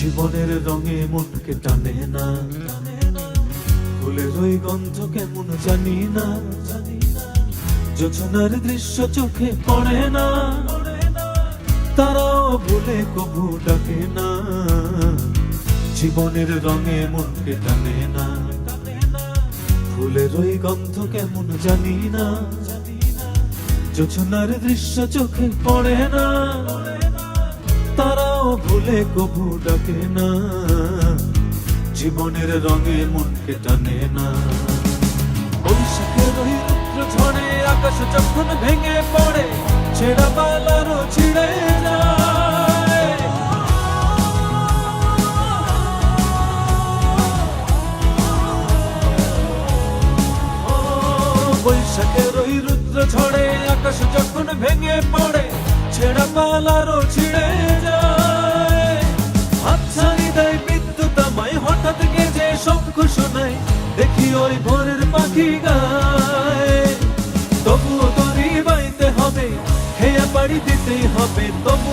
জীবনের রঙে মনকে টানে না, ফুলের ওই গন্ধ কেমন জানি না, যোছনার দৃশ্য চোখে পড়ে না, তারাও ভুলে কবু ডাকে না। জীবনের রঙে মনকে টানে না, ফুলের ওই গন্ধ কেমন জানি না, যোছনার দৃশ্য চোখে পড়ে না, তারাও ভুলে কবু ডাকে না। জীবনের রঙে মনকে টানে না। বৈশাখের ওই রুদ্র ঝড়ে আকাশ যখন ভেঙে পড়ে, ছেঁড়া পালারও ছিঁড়ে যায়। বৈশাখের ওই রুদ্র ঝড়ে আকাশ যখন ভেঙে পড়ে, ছেঁড়া পালারও ছিঁড়ে যায়। হাতছানি দেয় বিদ্যুৎ আমায়, হঠাৎ গেজে শঙ্খ শোনায়, দেখি ওই ভোরের পাখি গায়। তবুও তরি বাইতে হবে, খেয়ে পাড়ি দিতেই হবে, তবু